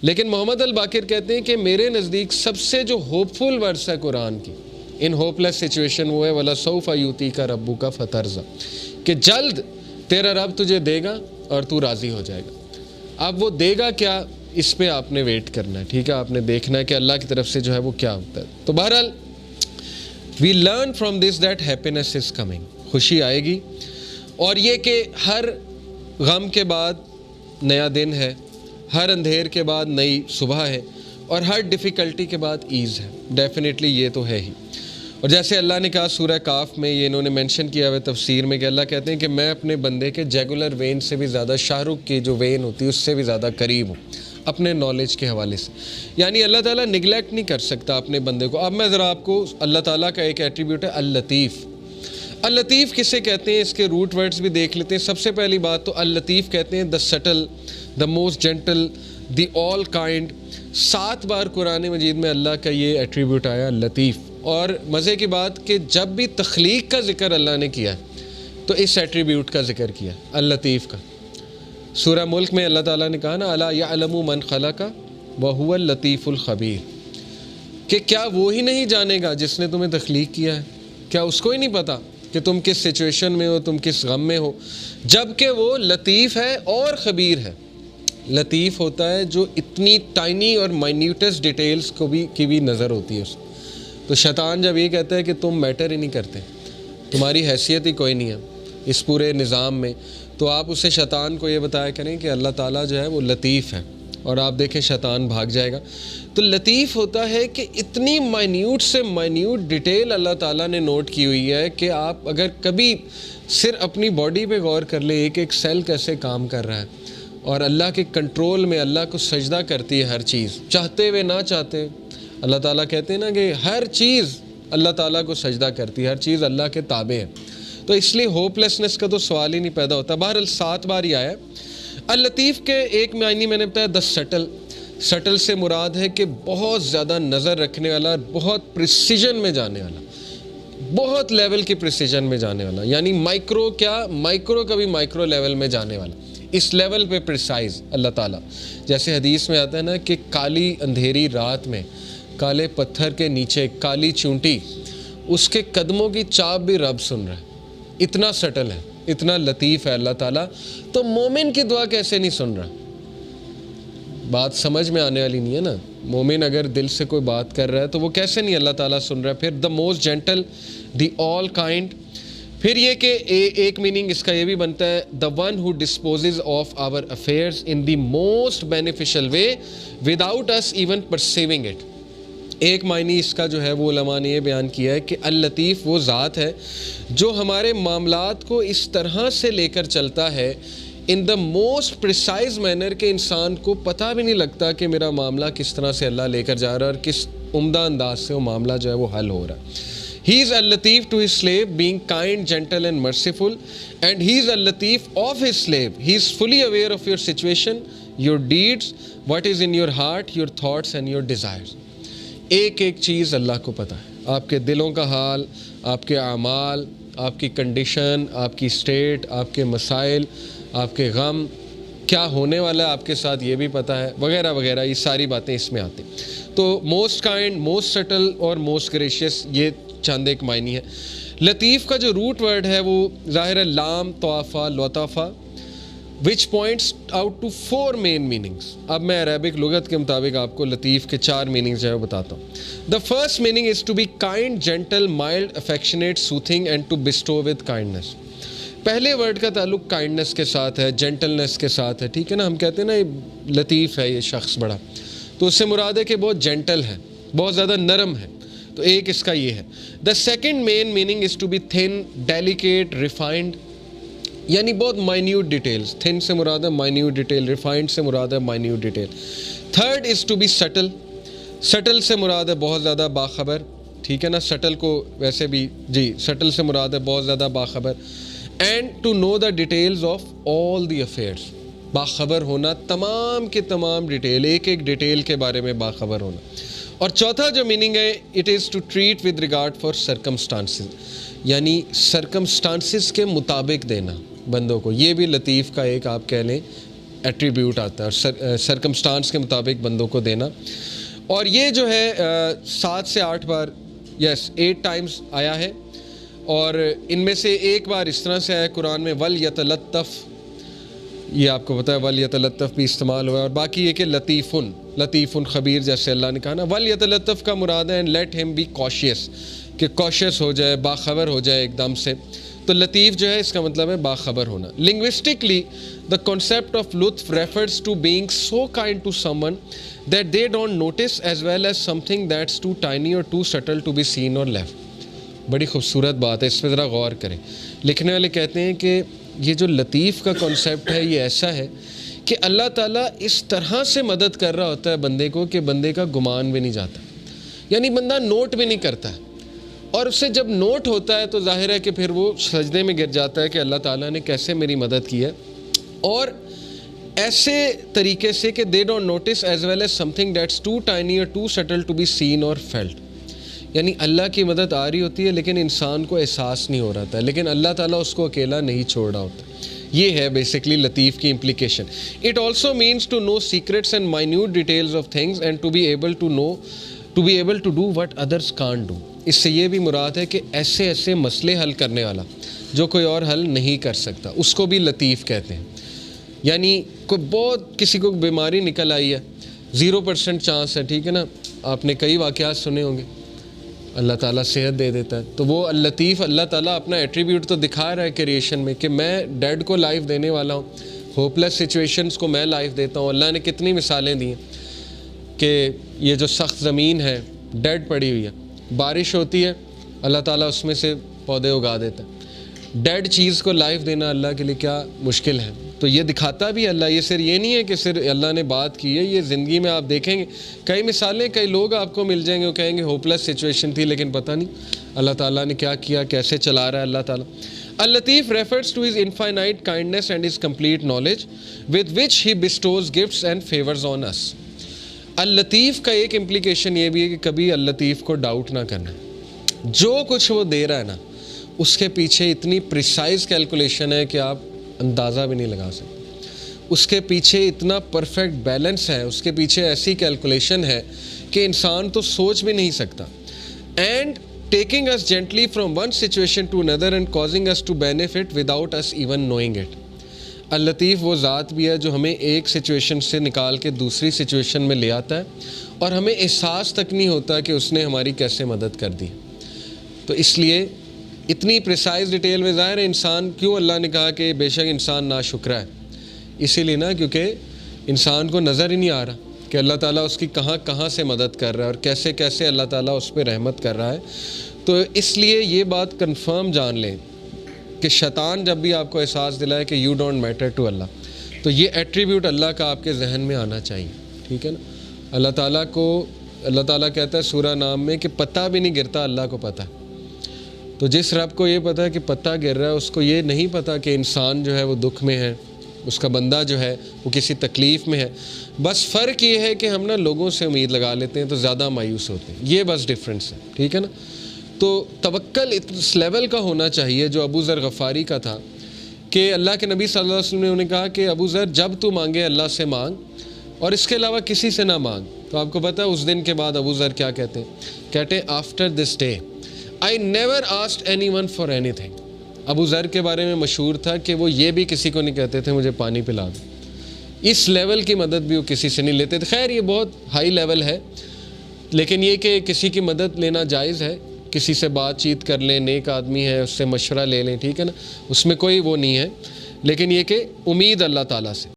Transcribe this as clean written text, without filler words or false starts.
لیکن محمد الباقر کہتے ہیں کہ میرے نزدیک سب سے جو ہوپ فل ورس ہے قرآن کی ان ہوپ لیس سچویشن وہ ہے وَلَسَوْفَ يُؤْتِيكَ رَبُّكَ فَتَرْضَىٰ، کہ جلد تیرا رب تجھے دے گا اور تو راضی ہو جائے گا۔ اب وہ دے گا کیا، اس پہ آپ نے ویٹ کرنا ہے، ٹھیک ہے، آپ نے دیکھنا ہے کہ اللہ کی طرف سے جو ہے وہ کیا ہوتا ہے۔ تو بہرحال we learn from this that happiness is coming، خوشی آئے گی، اور یہ کہ ہر غم کے بعد نیا دن ہے، ہر اندھیر کے بعد نئی صبح ہے، اور ہر ڈیفیکلٹی کے بعد ایز ہے، ڈیفینیٹلی یہ تو ہے ہی۔ اور جیسے اللہ نے کہا سورہ کاف میں، یہ انہوں نے مینشن کیا ہوا تفسیر میں، کہ اللہ کہتے ہیں کہ میں اپنے بندے کے جیگولر وین سے بھی زیادہ، شاہ رخ کی جو وین ہوتی ہے اس سے بھی زیادہ قریب ہوں اپنے نالج کے حوالے سے۔ یعنی اللہ تعالیٰ نگلیکٹ نہیں کر سکتا اپنے بندے کو۔ اب میں ذرا آپ کو اللہ تعالیٰ کا ایک ایٹریبیوٹ ہے اللطیف۔ اللطیف کسے کہتے ہیں، اس کے روٹ ورڈز بھی دیکھ لیتے ہیں۔ سب سے پہلی بات تو اللطیف کہتے ہیں the subtle, the most gentle, the all kind. 7 بار قرآن مجید میں اللہ کا یہ ایٹریبیوٹ آیا لطیف۔ اور مزے کی بات کہ جب بھی تخلیق کا ذکر اللہ نے کیا تو اس ایٹریبیوٹ کا ذکر کیا، اللطیف کا۔ سورہ ملک میں اللہ تعالیٰ نے کہا نا الا یعلم من خلق وہو اللطیف الخبیر، کہ کیا وہی نہیں جانے گا جس نے تمہیں تخلیق کیا ہے؟ کیا اس کو ہی نہیں پتا کہ تم کس سچویشن میں ہو، تم کس غم میں ہو؟ جبکہ وہ لطیف ہے اور خبیر ہے۔ لطیف ہوتا ہے جو اتنی ٹائنی اور مائنیوٹس ڈیٹیلز کی بھی نظر ہوتی ہے اس کو۔ تو شیطان جب یہ کہتا ہے کہ تم میٹر ہی نہیں کرتے، تمہاری حیثیت ہی کوئی نہیں ہے اس پورے نظام میں، تو آپ اسے شیطان کو یہ بتایا کریں کہ اللہ تعالیٰ جو ہے وہ لطیف ہے، اور آپ دیکھیں شیطان بھاگ جائے گا۔ تو لطیف ہوتا ہے کہ اتنی مائنیوٹ سے مائنیوٹ ڈیٹیل اللہ تعالیٰ نے نوٹ کی ہوئی ہے کہ آپ اگر کبھی صرف اپنی باڈی پہ غور کر لیں، ایک ایک سیل کیسے کام کر رہا ہے، اور اللہ کے کنٹرول میں اللہ کو سجدہ کرتی ہے ہر چیز، چاہتے ہوئے نہ چاہتے۔ اللہ تعالیٰ کہتے ہیں نا کہ ہر چیز اللہ تعالیٰ کو سجدہ کرتی ہے، ہر چیز اللہ کے تابع ہے۔ تو اس لیے ہوپ لیسنس کا تو سوال ہی نہیں پیدا ہوتا۔ بہرحال 7 بار ہی آیا ہے۔ اللطیف کے ایک معنی میں نے بتایا دا سٹل۔ سٹل سے مراد ہے کہ بہت زیادہ نظر رکھنے والا، بہت پریسیجن میں جانے والا، بہت لیول کی پریسیجن میں جانے والا، یعنی مائکرو کا بھی مائکرو لیول میں جانے والا، اس لیول پہ پریسائز اللہ تعالیٰ۔ جیسے حدیث میں آتا ہے نا کہ کالی اندھیری رات میں کالے پتھر کے نیچے کالی چونٹی، اس کے قدموں کی چاپ بھی رب سن رہا ہے، اتنا سٹل ہے، اتنا لطیف ہے اللہ تعالیٰ۔ تو مومن کی دعا کیسے نہیں سن رہا؟ بات سمجھ میں آنے والی نہیں ہے نا۔ مومن اگر دل سے کوئی بات کر رہا ہے تو وہ کیسے نہیں اللہ تعالیٰ سن رہا ہے؟ پھر the most gentle, the all kind. پھر یہ کہ ایک میننگ اس کا یہ بھی بنتا ہے the one who disposes of our affairs in the most beneficial way without us even perceiving it. ایک معنی اس کا جو ہے وہ علماء نے یہ بیان کیا ہے کہ اللطیف وہ ذات ہے جو ہمارے معاملات کو اس طرح سے لے کر چلتا ہے ان دا موسٹ پریسائز مینر کہ انسان کو پتہ بھی نہیں لگتا کہ میرا معاملہ کس طرح سے اللہ لے کر جا رہا ہے اور کس عمدہ انداز سے وہ معاملہ جو ہے وہ حل ہو رہا ہے۔ He is al-Latif to his slave, being kind, gentle and merciful, and he is al-Latif of his slave. He is fully aware of your situation, your deeds, what is in your heart, your thoughts and your desires. ایک ایک چیز اللہ کو پتہ ہے، آپ کے دلوں کا حال، آپ کے اعمال، آپ کی کنڈیشن، آپ کی اسٹیٹ، آپ کے مسائل، آپ کے غم، کیا ہونے والا ہے آپ کے ساتھ یہ بھی پتہ ہے، وغیرہ وغیرہ، یہ ساری باتیں اس میں آتی ہیں۔ تو موسٹ کائنڈ، موسٹ سٹل اور موسٹ گریشیس، یہ چند ایک معنی ہے۔ لطیف کا جو روٹ ورڈ ہے وہ ظاہر ہے لام طوافہ لطافہ which points out to 4 main meanings۔ اب میں عربک لغت کے مطابق آپ کو لطیف کے 4 meanings جو ہے وہ بتاتا ہوں۔ The first meaning is to be kind, gentle, mild, affectionate, soothing and to bestow with kindness۔ پہلے ورڈ کا تعلق کائنڈنس کے ساتھ ہے، جینٹلنس کے ساتھ ہے، ٹھیک ہے نا۔ ہم کہتے ہیں نا یہ لطیف ہے یہ شخص بڑا، تو اس سے مراد ہے کہ بہت جینٹل ہے، بہت زیادہ نرم ہے، تو ایک اس کا یہ ہے۔ The second main meaning is to be thin, delicate, refined، یعنی بہت مائنیوٹ ڈیٹیلز۔ تھن سے مراد ہے مائنیوٹ ڈیٹیل، ریفائنڈ سے مراد ہے minute detail. Third is to be subtle, subtle سے مراد ہے بہت زیادہ باخبر، ٹھیک ہے نا۔ سٹل کو ویسے بھی جی سٹل سے مراد ہے بہت زیادہ باخبر۔ And to know the details of all the affairs, باخبر ہونا تمام کے تمام ڈیٹیل، ایک ایک ڈیٹیل کے بارے میں باخبر ہونا۔ اور چوتھا جو میننگ ہے it is to treat with regard for circumstances, یعنی سرکمسٹانسز کے مطابق دینا بندوں کو، یہ بھی لطیف کا ایک آپ کہہ لیں ایٹریبیوٹ آتا ہے اور سرکمسٹانس کے مطابق بندوں کو دینا. اور یہ جو ہے 7 سے 8 بار 8 ٹائمز آیا ہے, اور ان میں سے ایک بار اس طرح سے آیا قرآن میں وَلْيَتَلَطَّفْ, یہ آپ کو پتہ ہے وَلْيَتَلَطَّفْ بھی استعمال ہوا ہے, اور باقی یہ کہ لطیفٌ خبیر جیسے اللہ نے کہا نا. وَلْيَتَلَطَّفْ کا مراد ہے لیٹ ہم بی کاشیس, کہ کاشیس ہو جائے, باخبر ہو جائے ایک دم سے. تو لطیف جو ہے اس کا مطلب ہے باخبر ہونا. لنگوسٹکلی the concept of لطف refers to being so kind to someone that they don't notice as well as something that's too tiny or too subtle to be seen or left. بڑی خوبصورت بات ہے, اس پہ ذرا غور کریں. لکھنے والے کہتے ہیں کہ یہ جو لطیف کا کنسیپٹ ہے یہ ایسا ہے کہ اللہ تعالیٰ اس طرح سے مدد کر رہا ہوتا ہے بندے کو کہ بندے کا گمان بھی نہیں جاتا, یعنی بندہ نوٹ بھی نہیں کرتا ہے, اور اس سے جب نوٹ ہوتا ہے تو ظاہر ہے کہ پھر وہ سجدے میں گر جاتا ہے کہ اللہ تعالیٰ نے کیسے میری مدد کی ہے, اور ایسے طریقے سے کہ they don't notice as well as something that's too tiny or too subtle to be seen or felt. یعنی اللہ کی مدد آ رہی ہوتی ہے لیکن انسان کو احساس نہیں ہو رہا تھا, لیکن اللہ تعالیٰ اس کو اکیلا نہیں چھوڑ رہا ہوتا. یہ ہے بیسکلی لطیف کی implication. It also means to know secrets and minute details of things and to be able to do what others can't do. اس سے یہ بھی مراد ہے کہ ایسے مسئلے حل کرنے والا جو کوئی اور حل نہیں کر سکتا, اس کو بھی لطیف کہتے ہیں. یعنی کوئی بہت کسی کو بیماری نکل آئی ہے, 0% چانس ہے, ٹھیک ہے نا, آپ نے کئی واقعات سنے ہوں گے, اللہ تعالیٰ صحت دے دیتا ہے. تو وہ اللطیف, اللہ تعالیٰ اپنا ایٹریبیوٹ تو دکھا رہا ہے کریشن میں کہ میں ڈیڈ کو لائف دینے والا ہوں, ہوپ لیس سچویشنز کو میں لائف دیتا ہوں. اللہ نے کتنی مثالیں دی ہیں کہ یہ جو سخت زمین ہے ڈیڈ پڑی ہوئی ہے, بارش ہوتی ہے اللہ تعالیٰ اس میں سے پودے اگا دیتا ہے. ڈیڈ چیز کو لائف دینا اللہ کے لیے کیا مشکل ہے. تو یہ دکھاتا بھی اللہ, یہ صرف یہ نہیں ہے کہ صرف اللہ نے بات کی ہے, یہ زندگی میں آپ دیکھیں گے کئی مثالیں, کئی لوگ آپ کو مل جائیں گے وہ کہیں گے ہوپ لیس سچویشن تھی لیکن پتہ نہیں اللہ تعالیٰ نے کیا کیا, کیسے چلا رہا ہے اللہ تعالیٰ. اللطیف refers to his infinite kindness and his complete knowledge with which he bestows gifts and favors on us. اللطیف کا ایک امپلیکیشن یہ بھی ہے کہ کبھی اللطیف کو ڈاؤٹ نہ کرنا, جو کچھ وہ دے رہا ہے نا اس کے پیچھے اتنی پریسائز کیلکولیشن ہے کہ آپ اندازہ بھی نہیں لگا سکتے. اس کے پیچھے اتنا پرفیکٹ بیلنس ہے, اس کے پیچھے ایسی کیلکولیشن ہے کہ انسان تو سوچ بھی نہیں سکتا. And taking us gently from one situation to another and causing us to benefit without us even knowing it. اللطیف وہ ذات بھی ہے جو ہمیں ایک سچویشن سے نکال کے دوسری سچویشن میں لے آتا ہے اور ہمیں احساس تک نہیں ہوتا کہ اس نے ہماری کیسے مدد کر دی. تو اس لیے اتنی پریسائز ڈیٹیل میں ظاہر ہے انسان, کیوں اللہ نے کہا کہ بے شک انسان ناشکرا ہے, اسی لیے نا کیونکہ انسان کو نظر ہی نہیں آ رہا کہ اللہ تعالیٰ اس کی کہاں سے مدد کر رہا ہے اور کیسے اللہ تعالیٰ اس پہ رحمت کر رہا ہے. تو اس لیے یہ بات کنفرم جان لیں کہ شیطان جب بھی آپ کو احساس دلائے کہ یو ڈونٹ میٹر ٹو اللہ, تو یہ ایٹریبیوٹ اللہ کا آپ کے ذہن میں آنا چاہیے, ٹھیک ہے نا. اللہ تعالیٰ کہتا ہے سورہ نام میں کہ پتہ بھی نہیں گرتا, اللہ کو پتہ ہے. تو جس رب کو یہ پتہ ہے کہ پتہ گر رہا ہے, اس کو یہ نہیں پتہ کہ انسان جو ہے وہ دکھ میں ہے, اس کا بندہ جو ہے وہ کسی تکلیف میں ہے. بس فرق یہ ہے کہ ہم نا لوگوں سے امید لگا لیتے ہیں تو زیادہ مایوس ہوتے ہیں, یہ بس ڈفرینس ہے, ٹھیک ہے نا. تو توکل اس لیول کا ہونا چاہیے جو ابو ذر غفاری کا تھا کہ اللہ کے نبی صلی اللہ علیہ وسلم نے انہیں کہا کہ ابو ذر جب تو مانگے اللہ سے مانگ اور اس کے علاوہ کسی سے نہ مانگ. تو آپ کو پتہ ہے اس دن کے بعد ابو ذر کیا کہتے ہیں after this day I never asked anyone for anything. ابو ذر کے بارے میں مشہور تھا کہ وہ یہ بھی کسی کو نہیں کہتے تھے مجھے پانی پلا دو, اس لیول کی مدد بھی وہ کسی سے نہیں لیتے تھے. خیر یہ بہت ہائی لیول ہے, لیکن یہ کہ کسی کی مدد لینا جائز ہے, کسی سے بات چیت کر لیں, نیک آدمی ہے اس سے مشورہ لے لیں, ٹھیک ہے نا, اس میں کوئی وہ نہیں ہے, لیکن یہ کہ امید اللہ تعالیٰ سے.